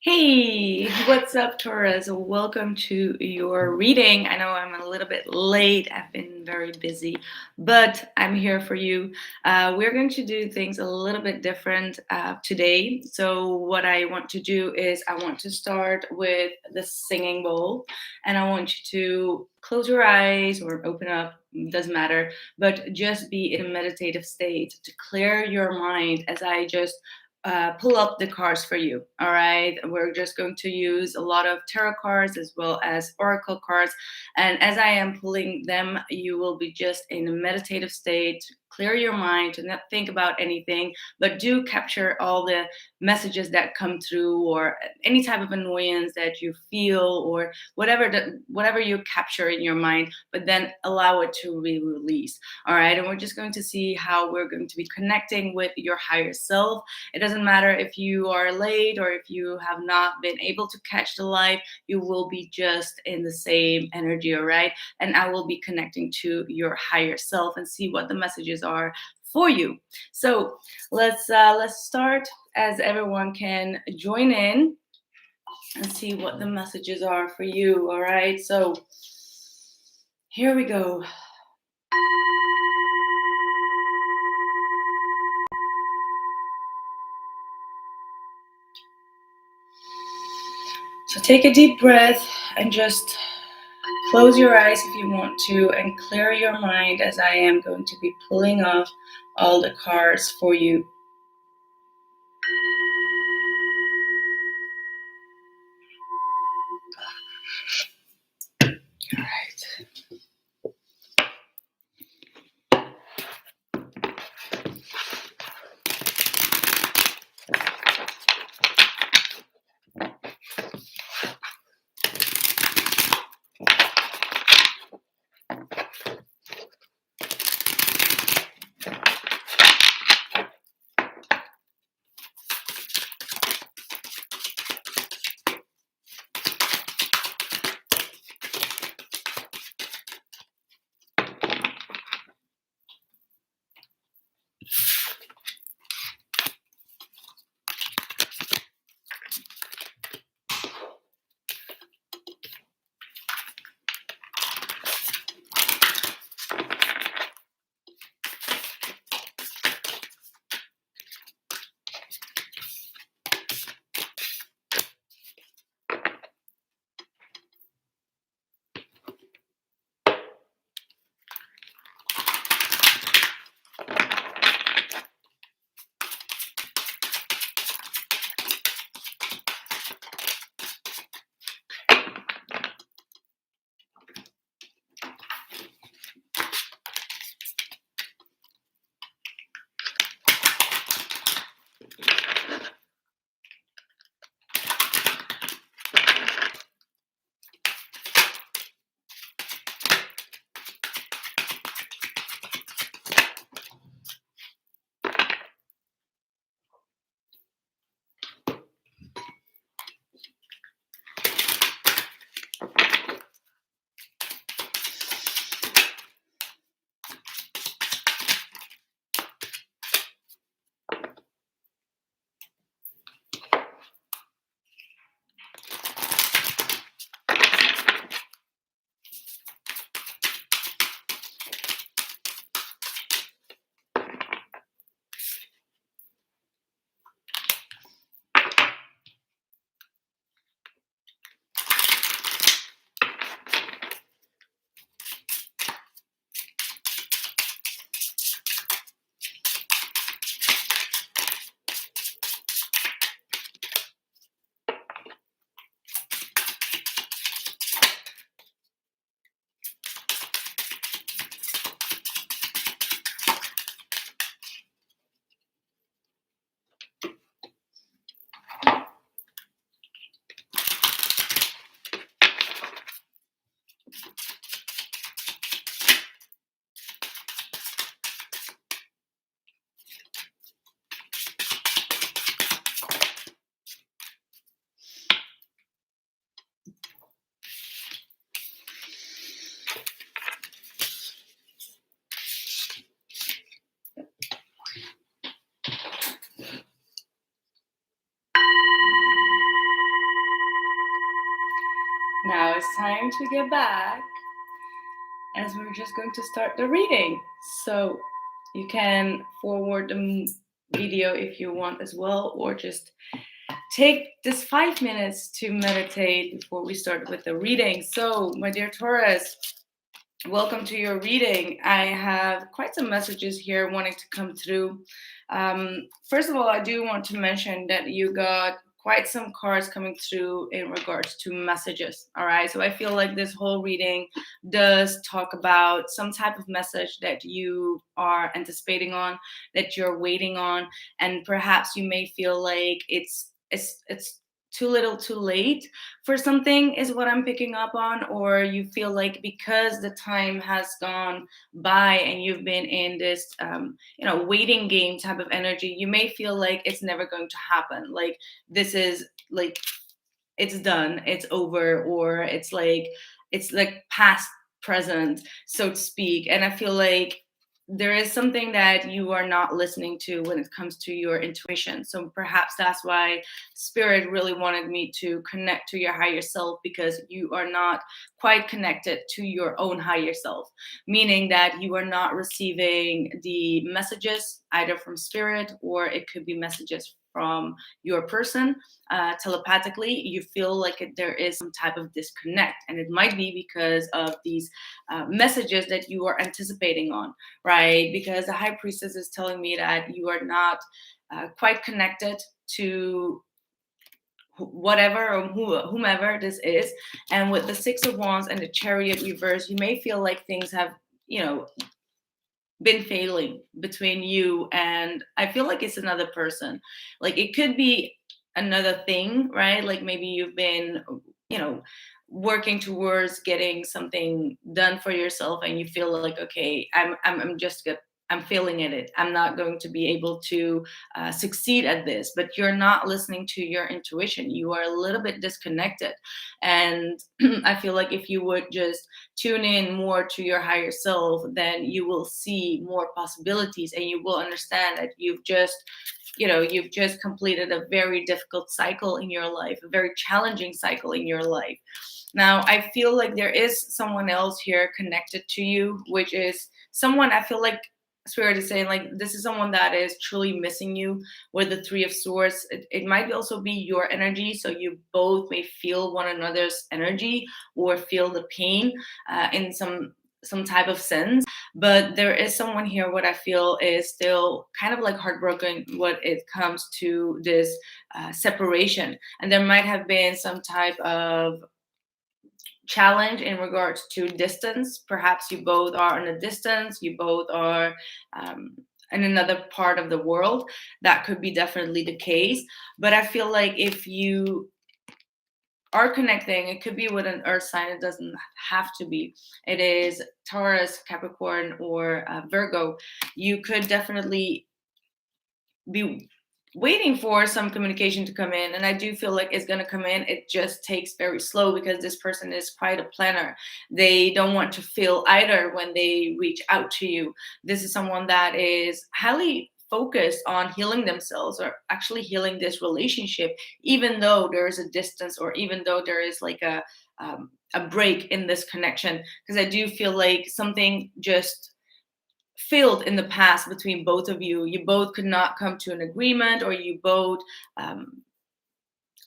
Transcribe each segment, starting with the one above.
Hey, what's up, Taurus? Welcome to your reading. I know I'm a little bit late. I've been very busy, but I'm here for you. We're going to do things a little bit different today. So, what I want to do is I want to start with the singing bowl, and I want you to close your eyes or open up, doesn't matter, but just be in a meditative state to clear your mind as I just pull up the cards for you. All right. We're just going to use a lot of tarot cards as well as oracle cards. And as I am pulling them, you will be just in a meditative state. Clear your mind to not think about anything, but do capture all the messages that come through or any type of annoyance that you feel or whatever you capture in your mind, but then allow it to be released. All right. And we're just going to see how we're going to be connecting with your higher self. It doesn't matter if you are late or if you have not been able to catch the live, you will be just in the same energy, all right? And I will be connecting to your higher self and see what the messages are for you. So let's start as everyone can join in and see what the messages are for you, all right? So here we go. So take a deep breath and just close your eyes if you want to and clear your mind as I am going to be pulling off all the cards for you. All right. time to get back as we're just going to start the reading. So you can forward the video if you want as well, or just take this 5 minutes to meditate before we start with the reading. So, my dear Taurus, welcome to your reading. I have quite some messages here wanting to come through. First of all, I do want to mention that you got quite some cards coming through in regards to messages. All right. So I feel like this whole reading does talk about some type of message that you are anticipating on, that you're waiting on, and perhaps you may feel like it's too little too late for something, is what I'm picking up on, or you feel like because the time has gone by and you've been in this waiting game type of energy, you may feel like it's never going to happen, like this is like it's done, it's over, or it's like past present, so to speak. And I feel like there is something that you are not listening to when it comes to your intuition. So perhaps that's why spirit really wanted me to connect to your higher self, because you are not quite connected to your own higher self, meaning that you are not receiving the messages either from spirit, or it could be messages from your person telepathically. You feel like there is some type of disconnect, and it might be because of these messages that you are anticipating on, right? Because the high priestess is telling me that you are not quite connected to whatever or whomever this is. And with the Six of Wands and the Chariot reverse, you may feel like things have, been failing between you, and I feel like it's another person. Like it could be another thing, right? Like maybe you've been, you know, working towards getting something done for yourself, and you feel like, okay, I'm just good. I'm failing at it. I'm not going to be able to succeed at this. But you're not listening to your intuition. You are a little bit disconnected, and I feel like if you would just tune in more to your higher self, then you will see more possibilities, and you will understand that you've just completed a very difficult cycle in your life, a very challenging cycle in your life. Now I feel like there is someone else here connected to you, which is someone, I feel like spirit is saying like this is someone that is truly missing you. With the Three of Swords, it might also be your energy, so you both may feel one another's energy or feel the pain in some type of sense. But there is someone here, what I feel is still kind of like heartbroken when it comes to this separation. And there might have been some type of challenge in regards to distance. Perhaps you both are on a distance, you both are in another part of the world. That could be definitely the case. But I feel like if you are connecting, it could be with an earth sign, it doesn't have to be. It is Taurus, Capricorn, or Virgo. You could definitely be waiting for some communication to come in, and I do feel like it's going to come in. It just takes very slow because this person is quite a planner. They don't want to feel either when they reach out to you. This is someone that is highly focused on healing themselves, or actually healing this relationship, even though there is a distance, or even though there is like a break in this connection. Because I do feel like something just failed in the past between both of you. You both could not come to an agreement, or you both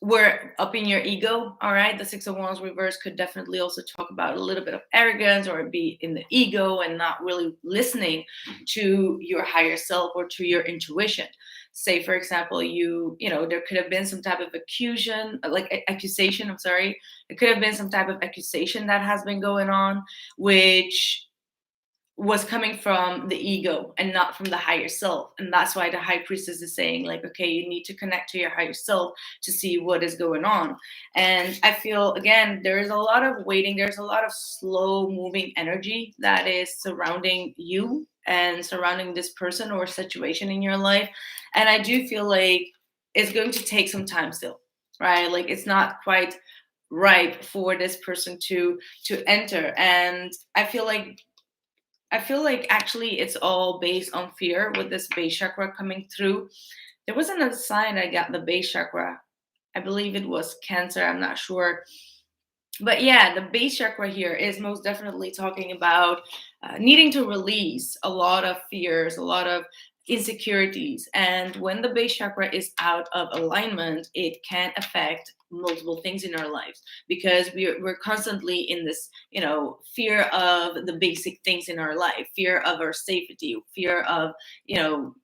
were up in your ego. All right. The Six of Wands reverse could definitely also talk about a little bit of arrogance, or be in the ego and not really listening to your higher self or to your intuition. Say, for example, there could have been some type of accusation. I'm sorry. It could have been some type of accusation that has been going on, which was coming from the ego and not from the higher self. And that's why the high priestess is saying like, okay, you need to connect to your higher self to see what is going on. And I feel, again, there is a lot of waiting. There's a lot of slow moving energy that is surrounding you and surrounding this person or situation in your life. And I do feel like it's going to take some time still, right? Like it's not quite ripe for this person to enter. And I feel like actually it's all based on fear with this base chakra coming through. There was another sign I got the base chakra. I believe it was Cancer. I'm not sure. But yeah, the base chakra here is most definitely talking about needing to release a lot of fears, a lot of insecurities. And when the base chakra is out of alignment, it can affect multiple things in our lives, because we're constantly in this, fear of the basic things in our life, fear of our safety, fear of, you know,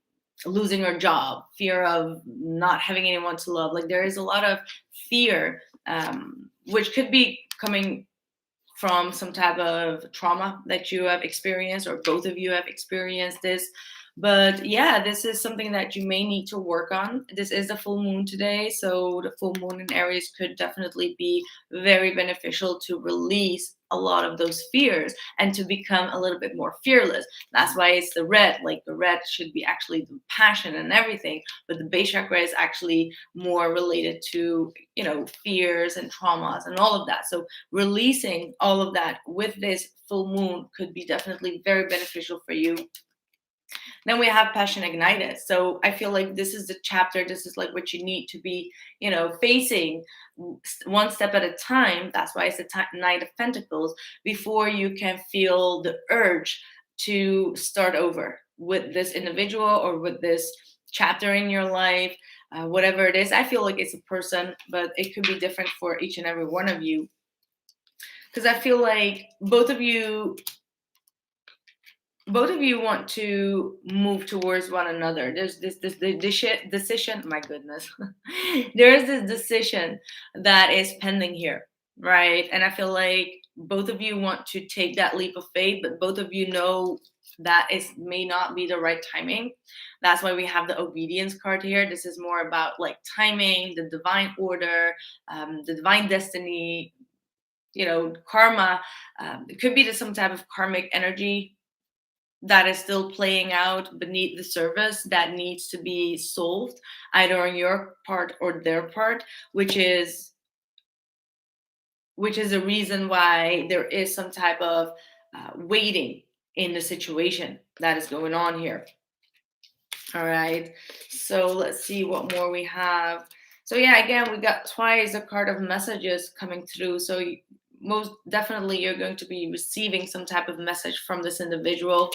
losing our job, fear of not having anyone to love. Like, there is a lot of fear, which could be coming from some type of trauma that you have experienced, or both of you have experienced this. But yeah, this is something that you may need to work on. This is the full moon today, so the full moon in Aries could definitely be very beneficial to release a lot of those fears and to become a little bit more fearless. That's why it's the red. Like, the red should be actually the passion and everything, but the base chakra is actually more related to, fears and traumas and all of that. So releasing all of that with this full moon could be definitely very beneficial for you. Then we have passion ignited. So I feel like this is the chapter, this is like what you need to be, facing one step at a time. That's why it's the Knight of Pentacles, before you can feel the urge to start over with this individual or with this chapter in your life. Whatever it is, I feel like it's a person, but it could be different for each and every one of you, because I feel like both of you want to move towards one another. There's this decision. My goodness, there is this decision that is pending here, right? And I feel like both of you want to take that leap of faith, but both of you know that it may not be the right timing. That's why we have the obedience card here. This is more about like timing, the divine order, the divine destiny, karma. It could be some type of karmic energy that is still playing out beneath the surface that needs to be solved, either on your part or their part, which is a reason why there is some type of waiting in the situation that is going on here. All right, so let's see what more we have. So yeah, again, we got twice a card of messages coming through. So most definitely you're going to be receiving some type of message from this individual.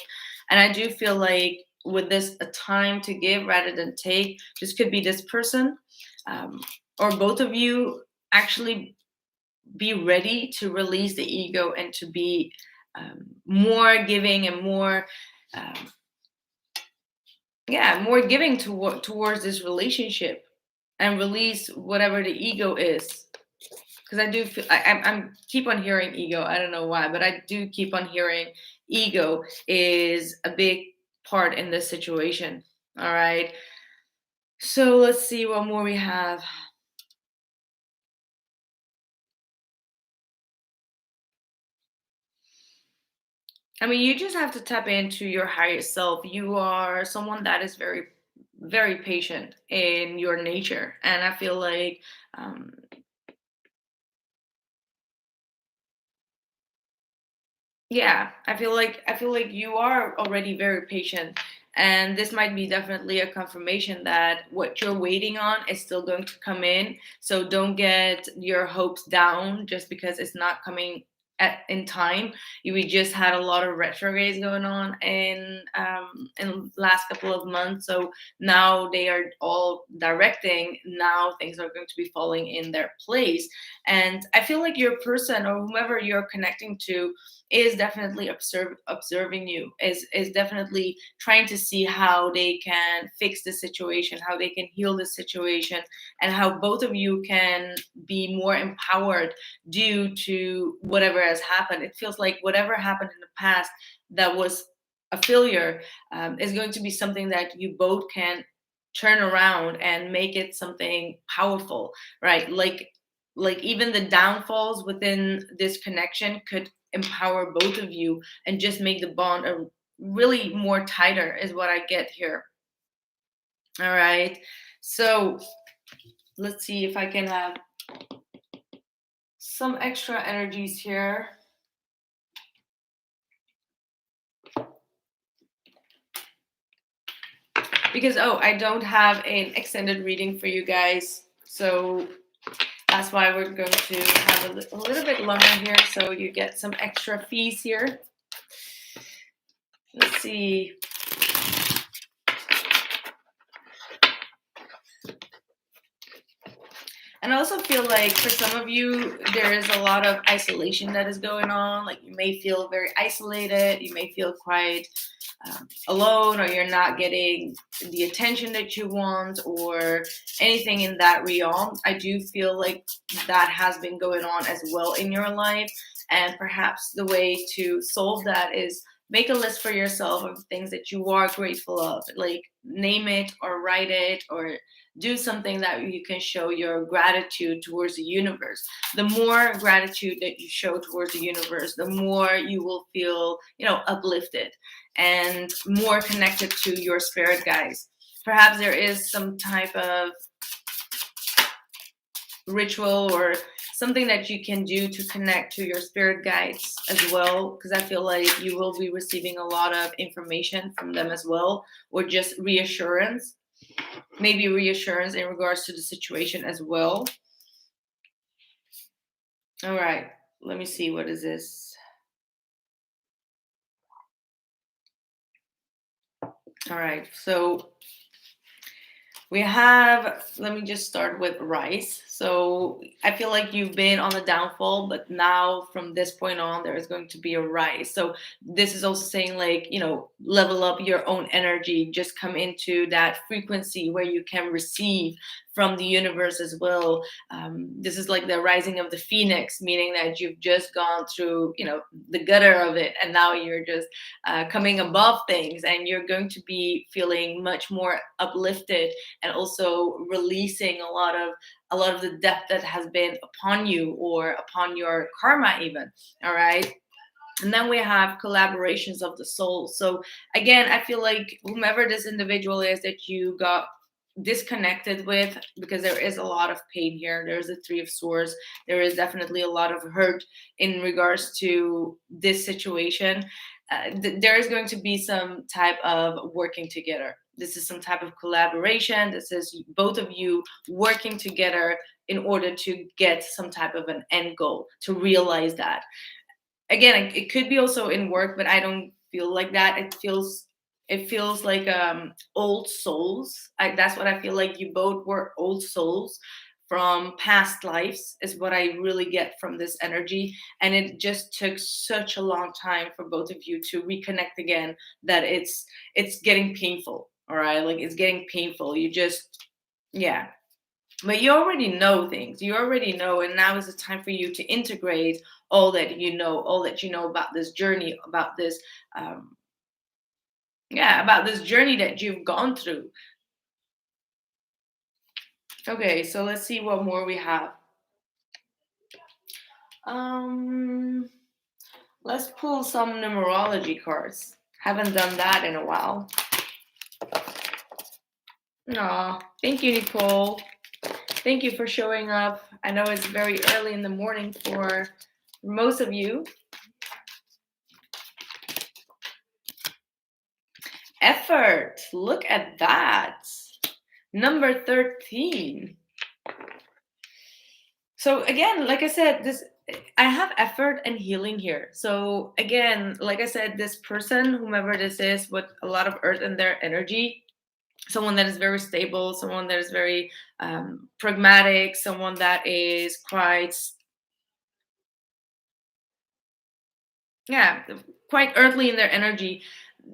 And I do feel like with this, a time to give rather than take. This could be this person, or both of you actually be ready to release the ego and to be more giving and more um, more giving towards this relationship, and release whatever the ego is. Because I do feel I'm keep on hearing ego. I don't know why, but I do keep on hearing ego is a big part in this situation. All right, so let's see what more we have. I mean, you just have to tap into your higher self. You are someone that is very, very patient in your nature, and I feel like um, yeah, I feel like you are already very patient, and this might be definitely a confirmation that what you're waiting on is still going to come in. So don't get your hopes down just because it's not coming in time. We just had a lot of retrogrades going on in the last couple of months, so now they are all directing. Now things are going to be falling in their place, and I feel like your person or whomever you're connecting to is definitely observing you, is definitely trying to see how they can fix the situation, how they can heal the situation, and how both of you can be more empowered due to whatever has happened. It feels like whatever happened in the past that was a failure is going to be something that you both can turn around and make it something powerful, right? Like even the downfalls within this connection could empower both of you and just make the bond a really more tighter, is what I get here. All right, so let's see if I can have some extra energies here, because I don't have an extended reading for you guys. So That's why we're going to have a little bit longer here, so you get some extra fees here. Let's see. And I also feel like for some of you, there is a lot of isolation that is going on. Like you may feel very isolated. You may feel quite alone, or you're not getting the attention that you want, or anything in that realm. I do feel like that has been going on as well in your life. And perhaps the way to solve that is make a list for yourself of things that you are grateful of. Like name it or write it, or do something that you can show your gratitude towards the universe. The more gratitude that you show towards the universe, the more you will feel, uplifted and more connected to your spirit guides. Perhaps there is some type of ritual or something that you can do to connect to your spirit guides as well, because I feel like you will be receiving a lot of information from them as well, or just reassurance, maybe reassurance in regards to the situation as well. All right, let me see, what is this? All right, so we have, let me just start with rise. So I feel like you've been on a downfall, but now from this point on, there is going to be a rise. So this is also saying, like, level up your own energy, just come into that frequency where you can receive from the universe as well. This is like the rising of the phoenix, meaning that you've just gone through, the gutter of it, and now you're just coming above things, and you're going to be feeling much more uplifted, and also releasing a lot of the debt that has been upon you or upon your karma even. All right. And then we have collaborations of the soul. So again, I feel like whomever this individual is that you got disconnected with, because there is a lot of pain here, there's a three of swords, there is definitely a lot of hurt in regards to this situation. There is going to be some type of working together. This is some type of collaboration. This is both of you working together in order to get some type of an end goal, to realize that. Again, it could be also in work, but I don't feel like that. It feels like old souls. That's what I feel like. You both were old souls from past lives, is what I really get from this energy. And it just took such a long time for both of you to reconnect again, that it's getting painful. All right, like it's getting painful. You just, yeah, but you already know things. You already know, and now is the time for you to integrate all that you know about this journey, about this, um, yeah, about this journey that you've gone through. Okay, so let's see what more we have. Um, let's pull some numerology cards. Haven't done that in a while. Aw, thank you, Nicole. Thank you for showing up. I know it's very early in the morning for most of you. Effort. Look at that. Number 13. So again, like I said, I have effort and healing here. So again, like I said, this person, whomever this is, with a lot of earth in their energy, someone that is very stable, someone that is very pragmatic, someone that is quite, yeah, quite earthly in their energy.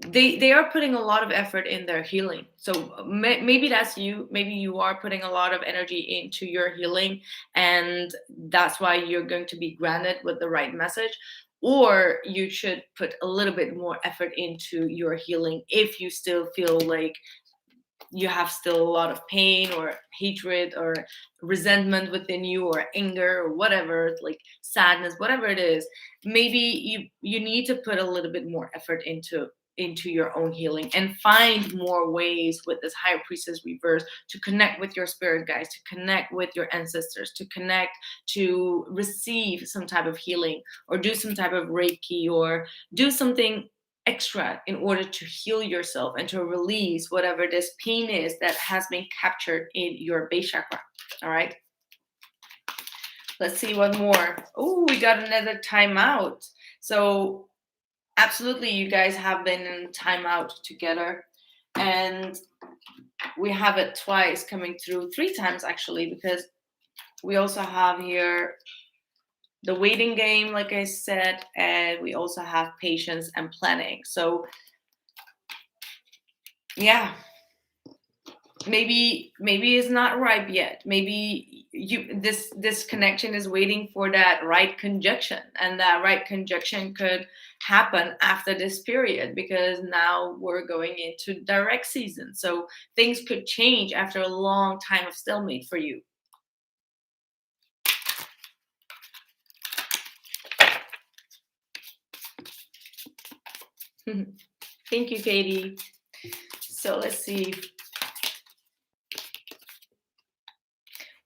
They are putting a lot of effort in their healing. So maybe that's you. Maybe you are putting a lot of energy into your healing, and that's why you're going to be granted with the right message. Or you should put a little bit more effort into your healing if you still feel like you have still a lot of pain or hatred or resentment within you, or anger, or whatever, like sadness, whatever it is. Maybe you need to put a little bit more effort into your own healing, and find more ways with this higher priestess reverse to connect with your spirit guides, to connect with your ancestors, to connect, to receive some type of healing, or do some type of reiki, or do something extra in order to heal yourself and to release whatever this pain is that has been captured in your base chakra. All right. Let's see what more. Oh, we got another timeout. So absolutely, you guys have been in timeout together, and we have it twice coming through, 3 times actually, because we also have here the waiting game, like I said, and we also have patience and planning. So yeah, maybe it's not ripe yet. Maybe this connection is waiting for that right conjunction, and that right conjunction could happen after this period, because now we're going into direct season. So things could change after a long time of stalemate for you. Thank you, Katie. So let's see.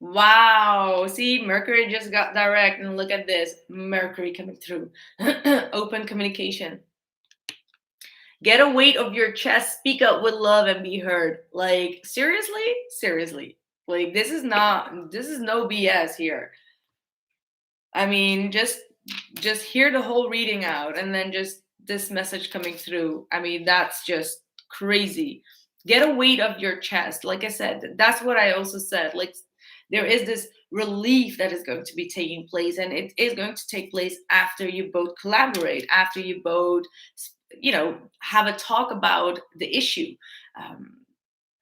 Wow. See, Mercury just got direct, and look at this. Mercury coming through. Open communication. Get a weight of your chest, speak up with love, and be heard. Like, seriously? Seriously. Like, this is no BS here. I mean, just hear the whole reading out, and then just this message coming through. I mean, that's just crazy. Get a weight of your chest. Like I said, that's what I also said. Like, there is this relief that is going to be taking place, and it is going to take place after you both collaborate, after you both, have a talk about the issue. Um,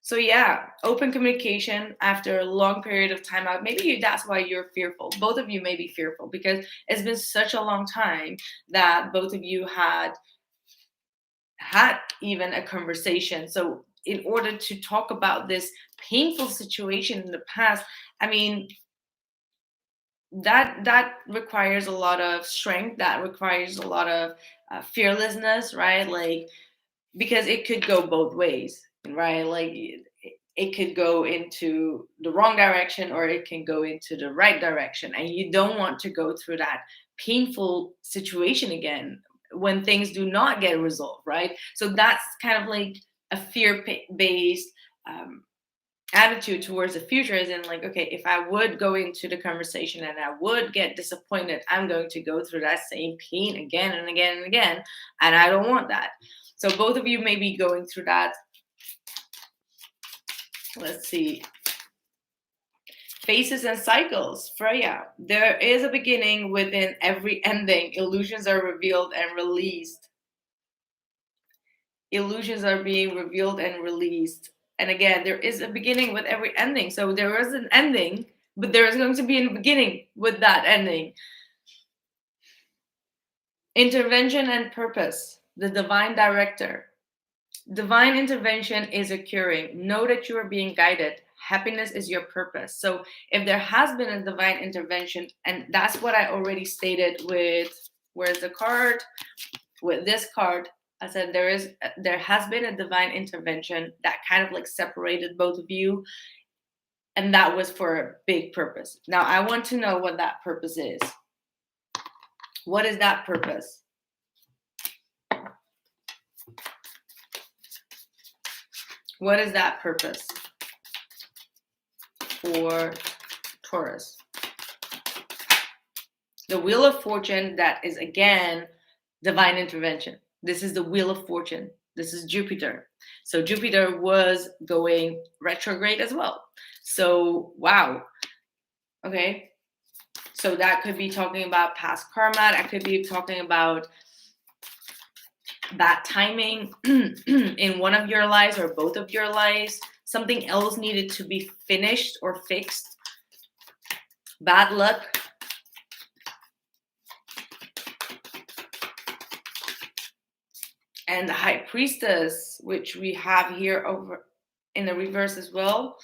so yeah, open communication after a long period of time out. Maybe that's why you're fearful. Both of you may be fearful because it's been such a long time that both of you had even a conversation. So in order to talk about this painful situation in the past, I mean, that requires a lot of strength. That requires a lot of fearlessness, right? Like, because it could go both ways, right? Like, it could go into the wrong direction, or it can go into the right direction, and you don't want to go through that painful situation again when things do not get resolved, right? So that's kind of like a fear-based attitude towards the future, is in like, okay, if I would go into the conversation and I would get disappointed, I'm going to go through that same pain again and again and again, and I don't want that. So both of you may be going through that. Let's see. Phases and cycles. Freya. There is a beginning within every ending. Illusions are revealed and released. Illusions are being revealed and released. And again, there is a beginning with every ending. So there is an ending, but there is going to be a beginning with that ending. Intervention and purpose. The divine director. Divine intervention is occurring. Know that you are being guided. Happiness is your purpose. So if there has been a divine intervention, and that's what I already stated with, where's the card? With this card, I said there has been a divine intervention that kind of like separated both of you, and that was for a big purpose. Now I want to know what that purpose is. What is that purpose? What is that purpose for Taurus? The Wheel of Fortune, that is again divine intervention. This is the Wheel of Fortune. This is Jupiter. So Jupiter was going retrograde as well. So wow. Okay. So that could be talking about past karma. That could be talking about bad timing in one of your lives or both of your lives. Something else needed to be finished or fixed. Bad luck. And the High Priestess, which we have here over in the reverse as well.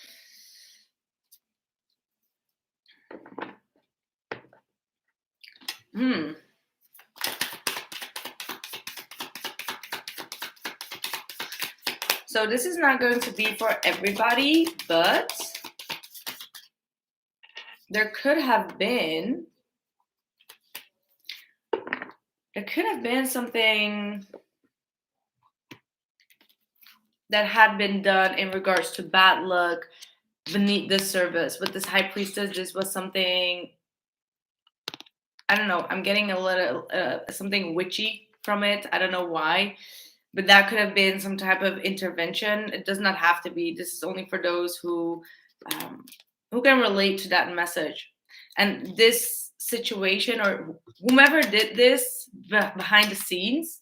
So this is not going to be for everybody, but there could have been something that had been done in regards to bad luck beneath the surface. With this High Priestess, this was something I don't know, I'm getting a little something witchy from it. I don't know why, but that could have been some type of intervention. It does not have to be. This is only for those um, who can relate to that message. And this situation, or whomever did this behind the scenes,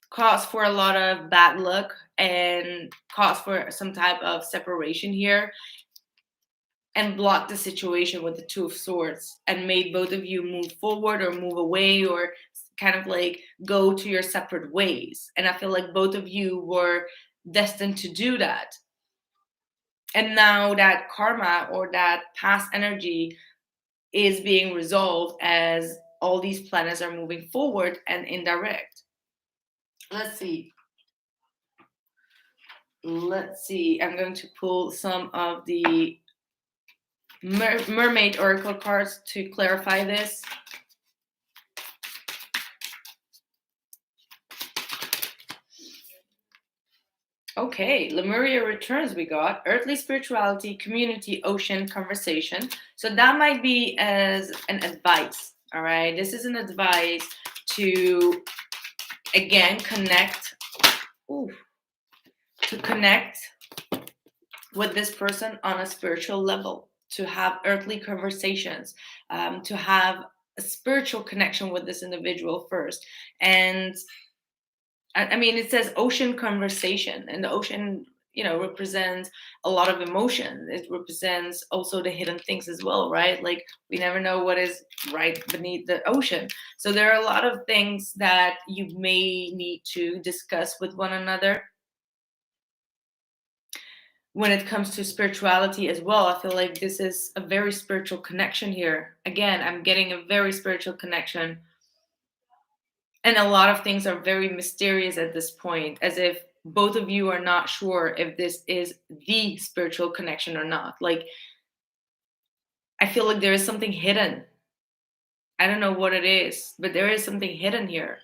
caused for a lot of bad luck and caused for some type of separation here, and blocked the situation with the Two of Swords and made both of you move forward or move away, or kind of like go to your separate ways. And I feel like both of you were destined to do that. And now that karma or that past energy is being resolved as all these planets are moving forward and indirect. Let's see. Let's see. I'm going to pull some of the mermaid oracle cards to clarify this. Okay, Lemuria returns. We got earthly spirituality, community, ocean, conversation. So that might be as an advice. All right, this is an advice to again connect. Ooh, to connect with this person on a spiritual level, to have earthly conversations, to have a spiritual connection with this individual first. And I mean, it says ocean conversation, and the ocean, represents a lot of emotion. It represents also the hidden things as well, right? Like we never know what is right beneath the ocean. So there are a lot of things that you may need to discuss with one another. When it comes to spirituality as well, I feel like this is a very spiritual connection here. Again, I'm getting a very spiritual connection. And a lot of things are very mysterious at this point, as if both of you are not sure if this is the spiritual connection or not. Like, I feel like there is something hidden. I don't know what it is, but there is something hidden here.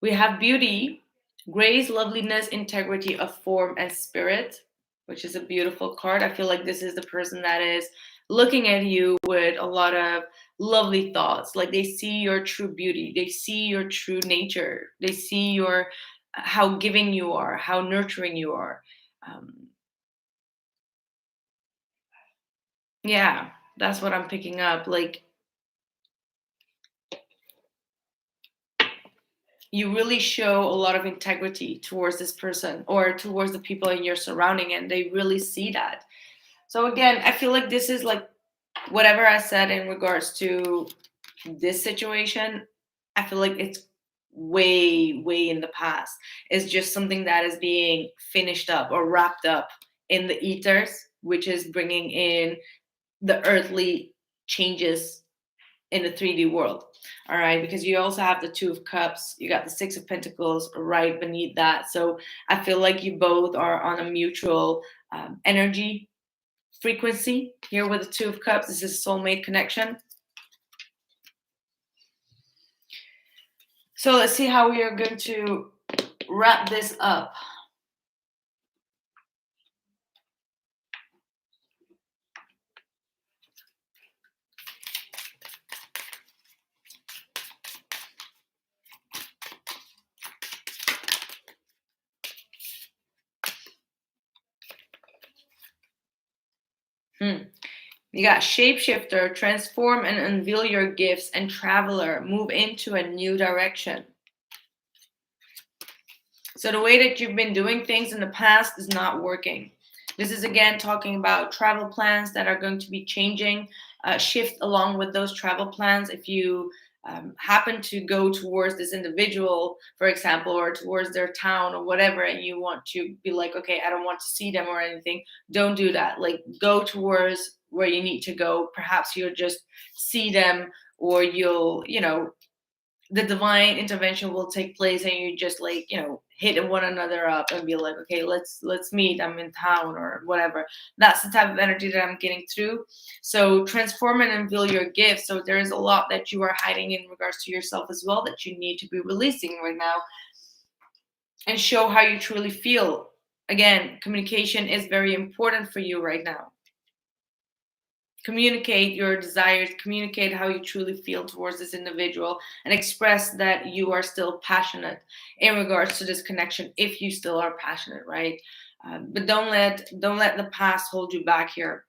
We have beauty, grace, loveliness, integrity of form and spirit, which is a beautiful card. I feel like this is the person that is looking at you with a lot of lovely thoughts. Like they see your true beauty, they see your true nature, they see your how giving you are, how nurturing you are. Um, yeah, that's what I'm picking up. Like you really show a lot of integrity towards this person or towards the people in your surrounding, and they really see that. So again, I feel like this is like whatever I said in regards to this situation. I feel like it's way, way in the past. It's just something that is being finished up or wrapped up in the ethers, which is bringing in the earthly changes in the 3D world. All right, because you also have the Two of Cups, you got the Six of Pentacles right beneath that. So I feel like you both are on a mutual energy frequency here with the Two of Cups. This is soulmate connection. So let's see how we are going to wrap this up. You got shapeshifter, transform and unveil your gifts, and traveler, move into a new direction. So the way that you've been doing things in the past is not working. This is again talking about travel plans that are going to be changing, shift along with those travel plans. If you happen to go towards this individual, for example, or towards their town or whatever, and you want to be like, okay, I don't want to see them or anything, don't do that. Like, go towards where you need to go. Perhaps you'll just see them, or you'll, the divine intervention will take place, and you just like, hit one another up and be like, okay, let's meet, I'm in town or whatever. That's the type of energy that I'm getting through. So transform and unveil your gifts. So there is a lot that you are hiding in regards to yourself as well, that you need to be releasing right now, and show how you truly feel. Again, communication is very important for you right now. communicate your desires, communicate how you truly feel towards this individual, and express that you are still passionate in regards to this connection if you still are passionate, right? But don't let the past hold you back here.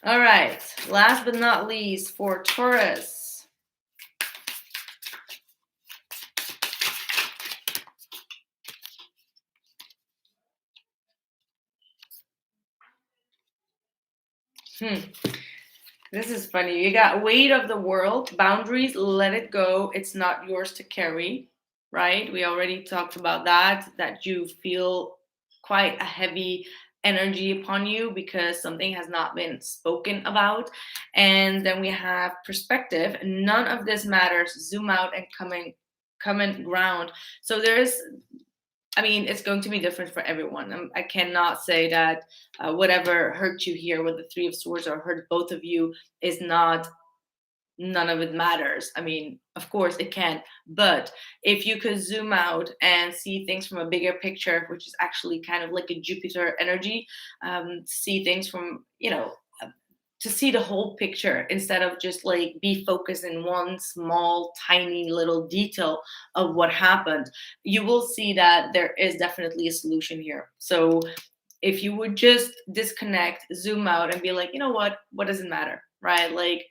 All right, last but not least for Taurus. This is funny. You got weight of the world, boundaries, let it go. It's not yours to carry, right? We already talked about that you feel quite a heavy energy upon you because something has not been spoken about. And then we have perspective. None of this matters. Zoom out and common ground. So I mean, it's going to be different for everyone. I cannot say that whatever hurt you here with the Three of Swords or hurt both of you is not, none of it matters. I mean, of course it can, but if you could zoom out and see things from a bigger picture, which is actually kind of like a Jupiter energy, see things from, to see the whole picture instead of just like be focused in one small tiny little detail of what happened, you will see that there is definitely a solution here. So if you would just disconnect, zoom out, and be like, you know what does it matter, right? Like,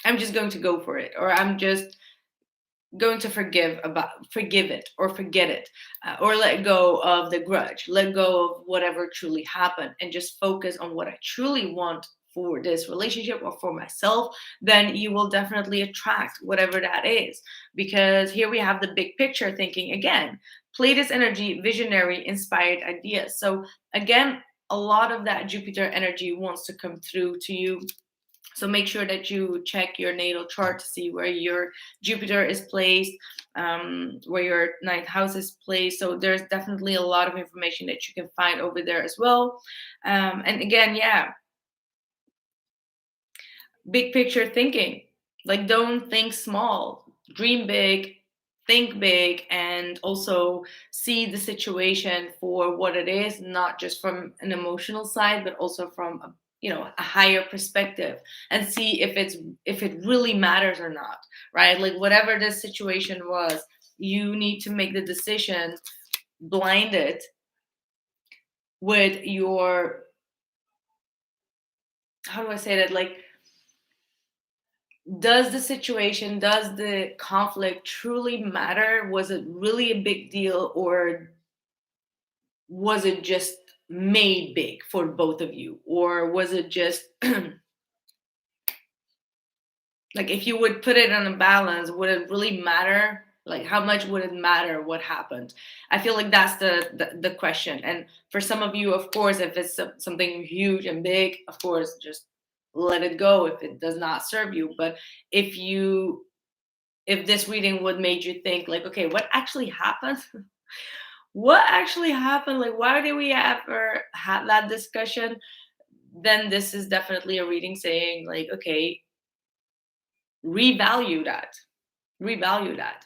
I'm just going to go for it, or I'm just going to forgive it or forget it, or let go of the grudge, let go of whatever truly happened, and just focus on what I truly want for this relationship or for myself, then you will definitely attract whatever that is. Because here we have the big picture thinking again, play this energy, visionary, inspired ideas. So again, a lot of that Jupiter energy wants to come through to you. So make sure that you check your natal chart to see where your Jupiter is placed, where your ninth house is placed. So there's definitely a lot of information that you can find over there as well. And again, yeah, big picture thinking. Like, don't think small, dream big, think big, and also see the situation for what it is, not just from an emotional side, but also from a higher perspective, and see if it really matters or not, right? Like, whatever the situation was, you need to make the decision blinded with your, how do I say that, like, does the situation, does the conflict truly matter? Was it really a big deal, or was it just made big for both of you? Or was it just like, if you would put it on a balance, would it really matter? Like, how much would it matter what happened? I feel like that's the question. And for some of you, of course, if it's something huge and big, of course, just let it go if it does not serve you. But if you if this reading would made you think like, okay, what actually happened? What actually happened? Like, why did we ever have that discussion? Then this is definitely a reading saying like, okay, revalue that, revalue that.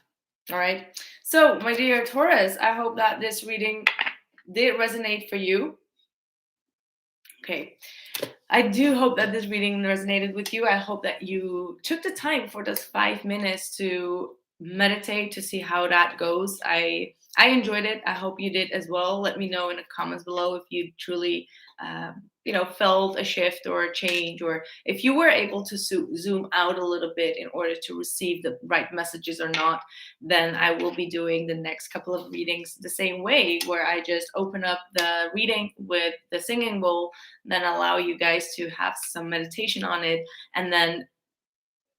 All right. So, my dear Taurus, I hope that this reading did resonate for you. Okay. I do hope that this reading resonated with you. I hope that you took the time for those 5 minutes to meditate to see how that goes. I enjoyed it. I hope you did as well. Let me know in the comments below if you truly, felt a shift or a change, or if you were able to zoom out a little bit in order to receive the right messages or not. Then I will be doing the next couple of readings the same way, where I just open up the reading with the singing bowl, then allow you guys to have some meditation on it, and then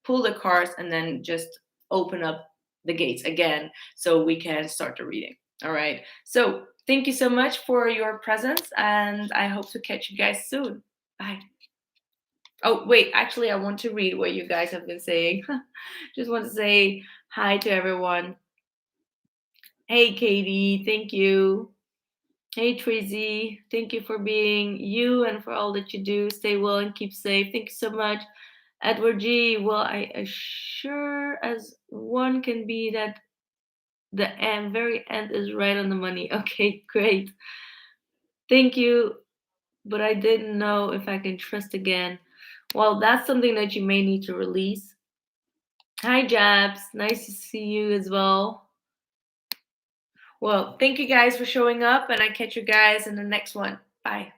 pull the cards, and then just open up the gates again so we can start the reading. All right. So thank you so much for your presence, and I hope to catch you guys soon. Bye. Oh, wait, actually, I want to read what you guys have been saying. Just want to say hi to everyone. Hey, Katie, thank you. Hey, Tracy, thank you for being you and for all that you do. Stay well and keep safe. Thank you so much. Edward G, well, I sure as one can be that The end, very end is right on the money. Okay, great. Thank you. But I didn't know if I can trust again. Well, that's something that you may need to release. Hi, Jabs. Nice to see you as well. Well, thank you guys for showing up, and I catch you guys in the next one. Bye.